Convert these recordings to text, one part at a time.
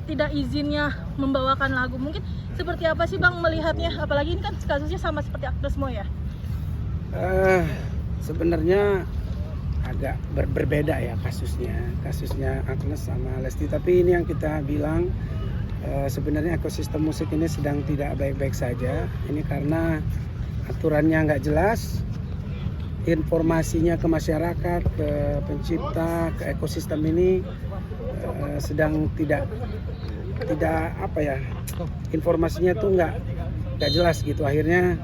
tidak izinnya membawakan lagu. Mungkin seperti apa sih Bang melihatnya? Apalagi ini kan kasusnya sama seperti Agnes Mo ya. Sebenarnya agak berbeda ya kasusnya Agnes sama Lesti, tapi ini yang kita bilang sebenarnya ekosistem musik ini sedang tidak baik-baik saja. Ini karena aturannya nggak jelas, informasinya ke masyarakat, ke pencipta, ke ekosistem ini sedang tidak apa ya, informasinya tuh nggak jelas gitu. Akhirnya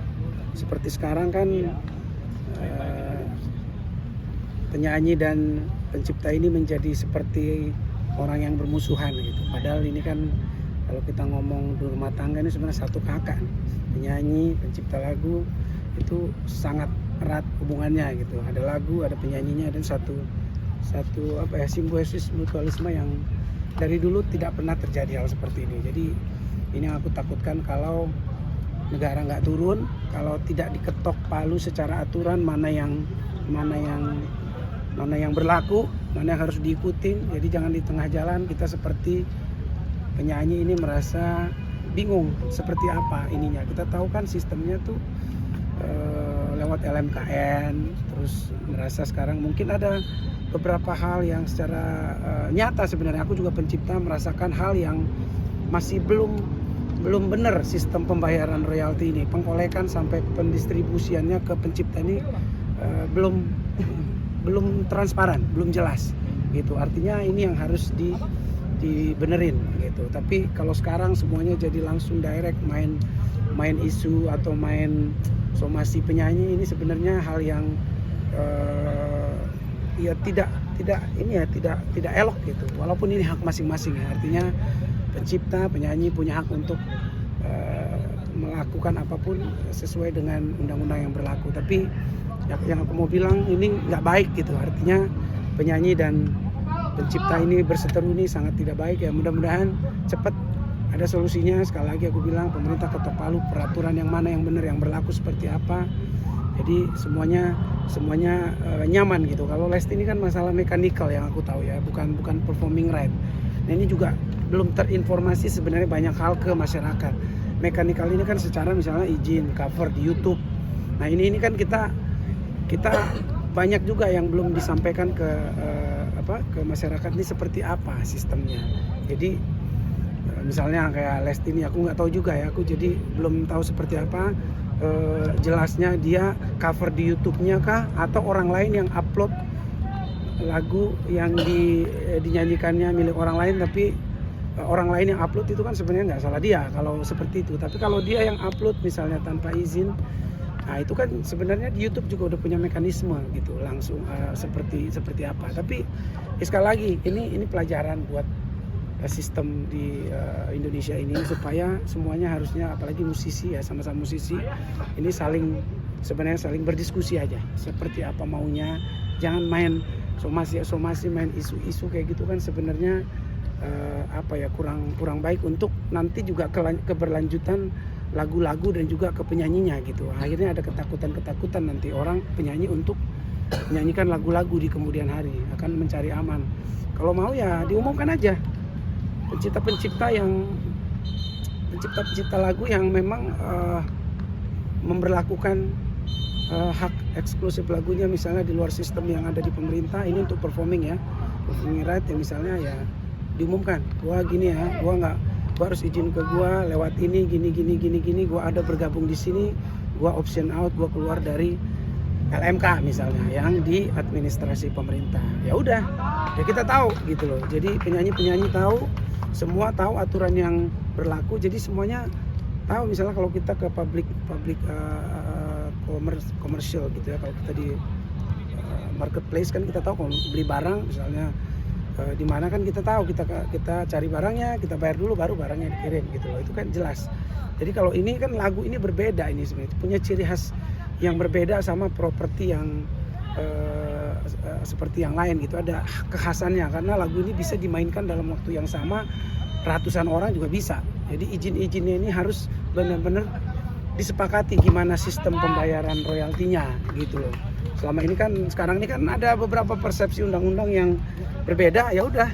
seperti sekarang kan penyanyi dan pencipta ini menjadi seperti orang yang bermusuhan gitu. Padahal ini kan kalau kita ngomong di rumah tangga ini sebenarnya satu kakak. Penyanyi, pencipta lagu itu sangat erat hubungannya gitu. Ada lagu, ada penyanyinya, dan satu apa ya, simbiosis mutualisme yang dari dulu tidak pernah terjadi hal seperti ini. Jadi ini yang aku takutkan, kalau negara nggak turun, kalau tidak diketok palu secara aturan mana yang berlaku, mana yang harus diikutin. Jadi jangan di tengah jalan kita seperti penyanyi ini merasa bingung seperti apa ininya. Kita tahu kan sistemnya tuh lewat LMKN, terus merasa sekarang mungkin ada beberapa hal yang secara nyata sebenarnya aku juga pencipta merasakan hal yang masih belum benar sistem pembayaran royalti ini, pengkolekan sampai pendistribusiannya ke pencipta ini belum transparan, belum jelas gitu. Artinya ini yang harus dibenerin gitu. Tapi kalau sekarang semuanya jadi langsung direct main isu atau main somasi penyanyi, ini sebenarnya hal yang ya tidak elok gitu. Walaupun ini hak masing-masing ya. Artinya pencipta, penyanyi punya hak untuk melakukan apapun sesuai dengan undang-undang yang berlaku. Tapi yang aku mau bilang ini nggak baik gitu. Artinya penyanyi dan pencipta ini berseteru ini sangat tidak baik ya. Mudah-mudahan cepat ada solusinya. Sekali lagi aku bilang, pemerintah ketok palu peraturan yang mana yang benar, yang berlaku seperti apa. Jadi semuanya nyaman gitu. Kalau Lesti ini kan masalah mekanikal yang aku tahu ya, bukan performing right. Nah ini juga belum terinformasi sebenarnya banyak hal ke masyarakat. Mekanikal ini kan secara misalnya izin cover di YouTube. Nah ini kan kita banyak juga yang belum disampaikan ke masyarakat ini seperti apa sistemnya. Jadi misalnya kayak Lesti ini aku nggak tahu juga ya, aku jadi belum tahu seperti apa jelasnya dia cover di YouTube-nya kah, atau orang lain yang upload lagu yang dinyanyikannya milik orang lain, tapi orang lain yang upload itu kan sebenarnya nggak salah dia kalau seperti itu. Tapi kalau dia yang upload misalnya tanpa izin, nah itu kan sebenarnya di YouTube juga udah punya mekanisme gitu langsung seperti apa. Tapi sekali lagi ini pelajaran buat sistem di Indonesia ini, supaya semuanya harusnya, apalagi musisi ya, sama-sama musisi ini saling berdiskusi aja seperti apa maunya. Jangan main somasi main isu-isu kayak gitu kan sebenarnya kurang baik untuk nanti juga keberlanjutan lagu-lagu dan juga ke penyanyinya gitu. Akhirnya ada ketakutan nanti orang penyanyi untuk menyanyikan lagu-lagu di kemudian hari, akan mencari aman. Kalau mau ya diumumkan aja pencipta lagu yang memang memberlakukan hak eksklusif lagunya misalnya di luar sistem yang ada di pemerintah ini untuk performing right ya, misalnya ya diumumkan, gua gini ya, gua harus izin ke gua lewat ini gini, gua ada bergabung di sini, gua option out, gua keluar dari LMK misalnya yang di administrasi pemerintah. Ya udah, ya kita tahu gitu loh. Jadi penyanyi tahu, semua tahu aturan yang berlaku. Jadi semuanya tahu. Misalnya kalau kita ke public komersial gitu ya, kalau kita di marketplace kan kita tahu, kalau beli barang misalnya di mana kan kita tahu, kita cari barangnya, kita bayar dulu baru barangnya dikirim gitu loh. Itu kan jelas. Jadi kalau ini kan lagu ini berbeda, ini sebenarnya punya ciri khas yang berbeda sama properti yang seperti yang lain gitu. Ada kekhasannya karena lagu ini bisa dimainkan dalam waktu yang sama, ratusan orang juga bisa. Jadi izin-izinnya ini harus benar-benar disepakati gimana sistem pembayaran royaltinya gitu loh. Selama ini kan, sekarang ini kan ada beberapa persepsi undang-undang yang berbeda, ya udah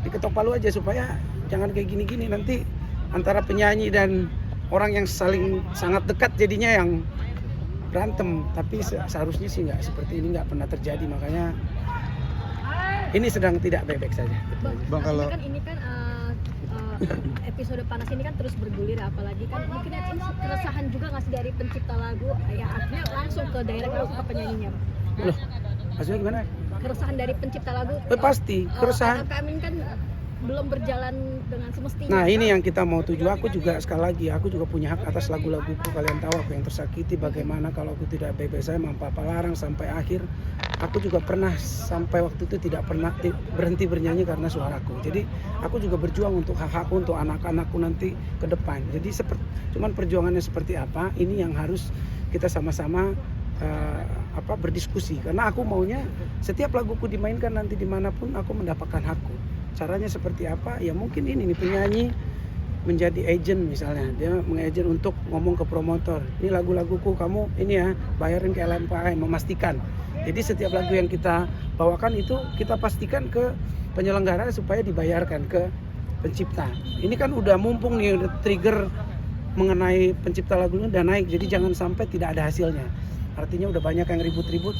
diketok palu aja supaya jangan kayak gini-gini, nanti antara penyanyi dan orang yang saling sangat dekat jadinya yang berantem. Tapi seharusnya sih nggak seperti ini, nggak pernah terjadi, makanya ini sedang tidak baik-baik saja. Bang, kalau kan ini kan episode panas ini kan terus bergulir, apalagi kan mungkin ini keresahan juga nggak sih dari pencipta lagu, ya artinya langsung ke direct, langsung ke penyanyinya. Loh, maksudnya gimana? Keresahan dari pencipta lagu. Pasti keresahan. Kami kan belum berjalan dengan semestinya. Nah, ini yang kita mau tuju. Aku juga sekali lagi, aku juga punya hak atas lagu-laguku. Kalian tahu aku yang tersakiti bagaimana kalau aku tidak baik-baik saya mampu apa larang sampai akhir. Aku juga pernah sampai waktu itu tidak pernah berhenti bernyanyi karena suaraku. Jadi aku juga berjuang untuk hak-hakku, untuk anak-anakku nanti ke depan. Jadi cuman perjuangannya seperti apa, ini yang harus kita sama-sama berdiskusi. Karena aku maunya setiap laguku dimainkan nanti dimanapun aku mendapatkan hakku. Caranya seperti apa? Ya mungkin ini nih, penyanyi menjadi agent misalnya, dia mengagent untuk ngomong ke promotor, ini lagu-laguku kamu ini ya bayarin ke LMPA, memastikan. Jadi setiap lagu yang kita bawakan itu kita pastikan ke penyelenggara supaya dibayarkan ke pencipta. Ini kan udah mumpung nih, udah trigger mengenai pencipta lagu ini udah naik, jadi jangan sampai tidak ada hasilnya. Artinya udah banyak yang ribut-ribut.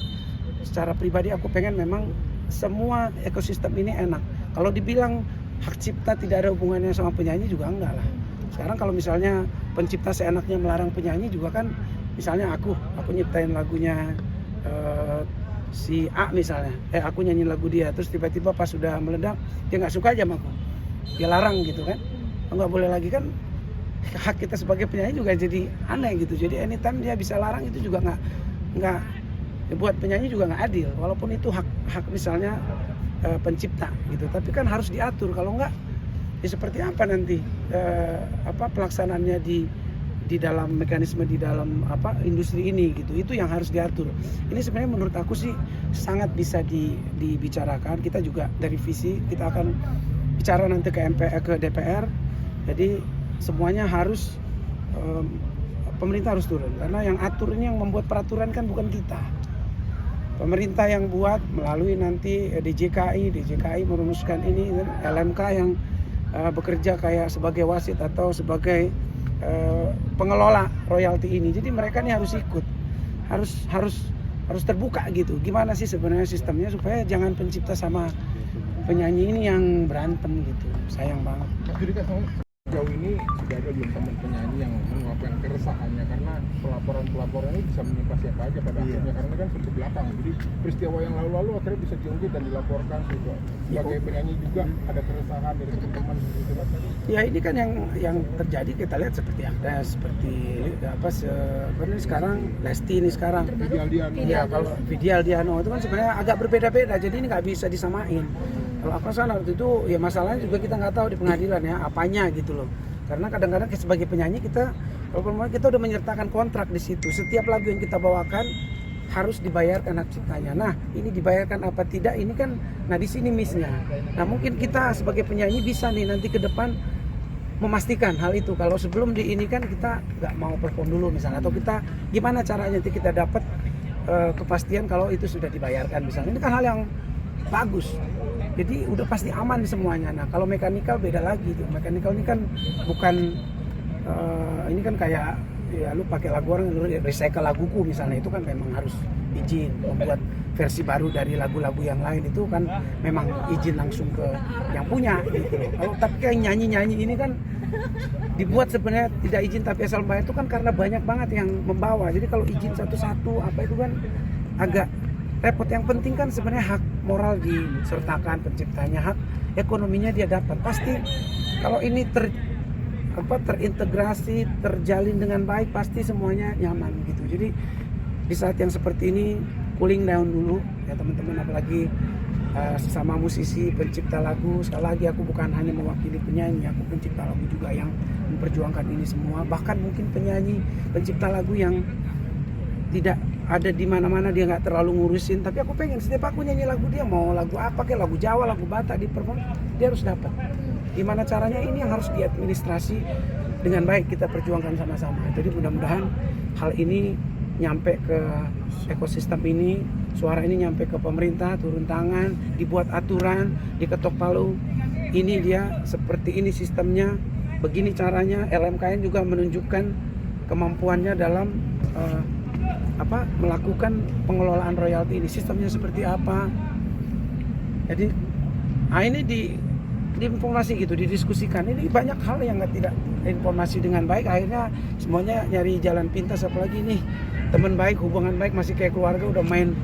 Secara pribadi aku pengen memang semua ekosistem ini enak. Kalau dibilang hak cipta tidak ada hubungannya sama penyanyi juga enggak lah. Sekarang kalau misalnya pencipta seenaknya melarang penyanyi juga kan, misalnya aku nyiptain lagunya si A misalnya, aku nyanyi lagu dia, terus tiba-tiba pas sudah meledak dia nggak suka aja sama aku, dia larang gitu kan, nggak boleh lagi kan. Hak kita sebagai penyanyi juga jadi aneh gitu. Jadi anytime dia bisa larang itu juga nggak buat penyanyi juga nggak adil, walaupun itu hak misalnya pencipta gitu. Tapi kan harus diatur, kalau nggak ya seperti apa nanti pelaksanaannya di dalam mekanisme di dalam industri ini gitu. Itu yang harus diatur. Ini sebenarnya menurut aku sih sangat bisa dibicarakan. Kita juga dari visi kita akan bicara nanti ke DPR. Jadi semuanya harus pemerintah harus turun, karena yang atur ini, yang membuat peraturan kan bukan kita. Pemerintah yang buat melalui nanti DJKI merumuskan ini, LMK yang bekerja kayak sebagai wasit atau sebagai pengelola royalti ini. Jadi mereka ini harus ikut, harus terbuka gitu. Gimana sih sebenarnya sistemnya supaya jangan pencipta sama penyanyi ini yang berantem gitu. Sayang banget. Sejauh ini sudah ada belum teman penyanyi yang mengungkapkan keresahannya, karena pelaporan ini bisa menimpa siapa aja pada akhirnya, karena kan ke belakang. Jadi peristiwa yang lalu-lalu akhirnya bisa diungkit dan dilaporkan juga. Sebagai penyanyi juga ada keresahan dari teman-teman seperti itu. Ya ini kan yang terjadi kita lihat seperti Agnes, seperti sebenarnya sekarang Lesti ini sekarang. Ya kalau Vidya Aldiano itu kan sebenarnya agak berbeda-beda, jadi ini nggak bisa disamain. Kalau aku sana waktu itu ya masalahnya juga kita nggak tahu di pengadilan ya apanya gitu loh. Karena kadang-kadang sebagai penyanyi kita udah menyertakan kontrak di situ. Setiap lagu yang kita bawakan harus dibayarkan hak ciptanya. Nah ini dibayarkan apa tidak, ini kan di sini miss-nya. Nah mungkin kita sebagai penyanyi bisa nih nanti ke depan memastikan hal itu. Kalau sebelum di ini kan kita nggak mau perform dulu misalnya, atau kita gimana caranya nanti kita dapat kepastian kalau itu sudah dibayarkan misalnya. Ini kan hal yang bagus. Jadi udah pasti aman semuanya. Nah kalau mekanikal beda lagi tuh. Mekanikal ini kan bukan ini kan kayak ya lu pakai lagu orang, lu recycle laguku misalnya, itu kan memang harus izin. Membuat versi baru dari lagu-lagu yang lain itu kan memang izin langsung ke yang punya gitu. Kalau tapi kayak nyanyi-nyanyi ini kan dibuat sebenarnya tidak izin tapi asal bayar, itu kan karena banyak banget yang membawa. Jadi kalau izin satu-satu itu kan agak repot. Yang penting kan sebenarnya hak moral disertakan penciptanya, hak ekonominya dia dapat. Pasti kalau ini terintegrasi, terjalin dengan baik, pasti semuanya nyaman gitu. Jadi di saat yang seperti ini cooling down dulu ya teman-teman, apalagi sesama musisi pencipta lagu. Sekali lagi aku bukan hanya mewakili penyanyi, aku pencipta lagu juga yang memperjuangkan ini semua. Bahkan mungkin penyanyi pencipta lagu yang tidak ada di mana-mana, dia nggak terlalu ngurusin, tapi aku pengen setiap aku nyanyi lagu dia, mau lagu apa kayak lagu Jawa, lagu Batak di perform, dia harus dapat. Gimana caranya, ini yang harus diadministrasi dengan baik, kita perjuangkan sama-sama. Jadi mudah-mudahan hal ini nyampe ke ekosistem ini, suara ini nyampe ke pemerintah, turun tangan, dibuat aturan, diketok palu, ini dia seperti ini sistemnya, begini caranya. LMKN juga menunjukkan kemampuannya dalam melakukan pengelolaan royalti ini, sistemnya seperti apa. Jadi ini diinformasi gitu, didiskusikan. Ini banyak hal yang tidak informasi dengan baik, akhirnya semuanya nyari jalan pintas. Apalagi nih teman baik, hubungan baik, masih kayak keluarga, udah main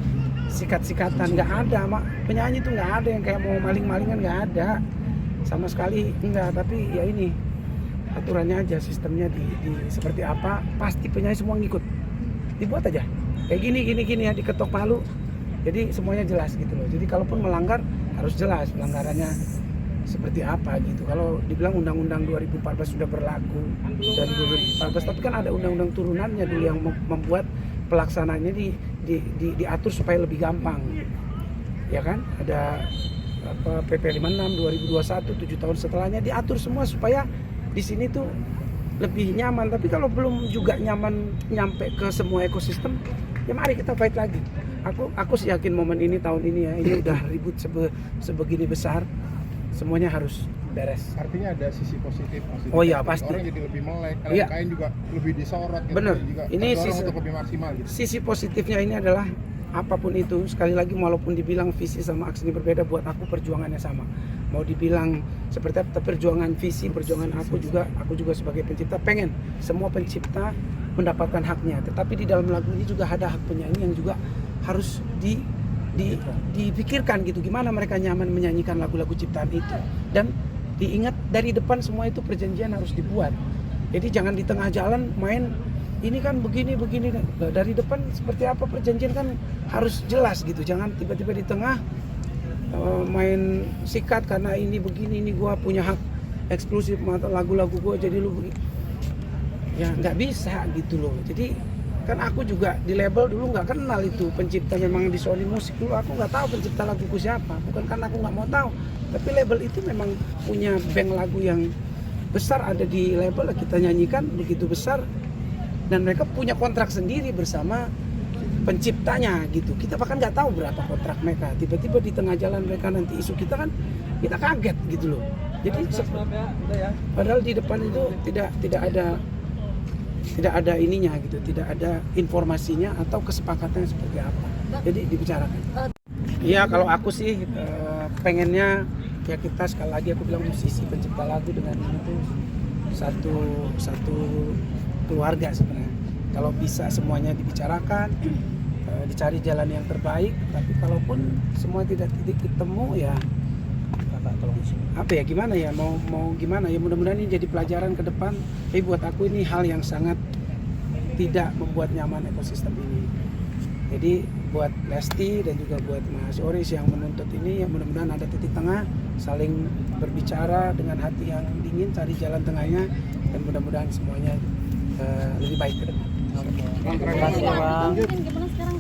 sikat-sikatan. Nggak ada, mak penyanyi tuh nggak ada yang kayak mau maling-malingan, nggak ada sama sekali, enggak. Tapi ya ini aturannya aja, sistemnya di seperti apa, pasti penyanyi semua ngikut, dibuat aja kayak gini ya, diketok palu, jadi semuanya jelas gitu loh. Jadi kalaupun melanggar harus jelas pelanggarannya seperti apa gitu. Kalau dibilang undang-undang 2014 sudah berlaku dari 2014, tapi kan ada undang-undang turunannya dulu yang membuat pelaksananya diatur supaya lebih gampang, ya kan? Ada PP 56 2021, 7 tahun setelahnya diatur semua supaya di sini tuh lebih nyaman. Tapi kalau belum juga nyaman nyampe ke semua ekosistem, ya mari kita fight lagi. Aku sih yakin momen ini, tahun ini ya, ini udah ribut sebegini besar, semuanya harus beres. Artinya ada sisi positif. Oh iya, pasti. Orang jadi lebih melek, Iya. LMKN juga lebih disorot gitu. Bener. Juga Ini terdorong untuk lebih maksimal gitu. Sisi positifnya ini adalah apapun itu, sekali lagi walaupun dibilang visi sama aksi ini berbeda, buat aku perjuangannya sama. Mau dibilang seperti apa perjuangan visi, perjuangan aku juga sebagai pencipta pengen semua pencipta mendapatkan haknya. Tetapi di dalam lagu ini juga ada hak penyanyi yang juga harus dipikirkan gitu, gimana mereka nyaman menyanyikan lagu-lagu ciptaan itu. Dan diingat dari depan semua itu perjanjian harus dibuat. Jadi jangan di tengah jalan main ini kan begini. Dari depan seperti apa perjanjian kan harus jelas gitu. Jangan tiba-tiba di tengah main sikat karena ini begini, ini gua punya hak eksklusif lagu-lagu gua, jadi lu begini. Ya nggak bisa gitu loh. Jadi kan aku juga di label dulu nggak kenal itu pencipta, memang di Sony Musik dulu aku nggak tahu pencipta laguku siapa. Bukan karena aku nggak mau tahu, tapi label itu memang punya bank lagu yang besar ada di label, kita nyanyikan begitu besar, dan mereka punya kontrak sendiri bersama penciptanya gitu. Kita bahkan nggak tahu berapa kontrak mereka. Tiba-tiba di tengah jalan mereka nanti isu kita kan, kita kaget gitu loh. Jadi padahal di depan itu tidak ada ininya gitu, tidak ada informasinya atau kesepakatannya seperti apa. Jadi dibicarakan. Iya, kalau aku sih pengennya ya kita sekali lagi aku bilang musisi pencipta lagu dengan ini tuh satu keluarga sebenarnya. Kalau bisa semuanya dibicarakan, dicari jalan yang terbaik. Tapi kalaupun semua tidak ketemu ya apa ya, gimana ya, mau gimana ya, mudah-mudahan ini jadi pelajaran ke depan. Tapi buat aku ini hal yang sangat tidak membuat nyaman ekosistem ini. Jadi buat Lesti dan juga buat Mas Yoris yang menuntut ini, ya mudah-mudahan ada titik tengah, saling berbicara dengan hati yang dingin, cari jalan tengahnya, dan mudah-mudahan semuanya lebih baik ke depan. Terima kasih, Bang. Gimana sekarang?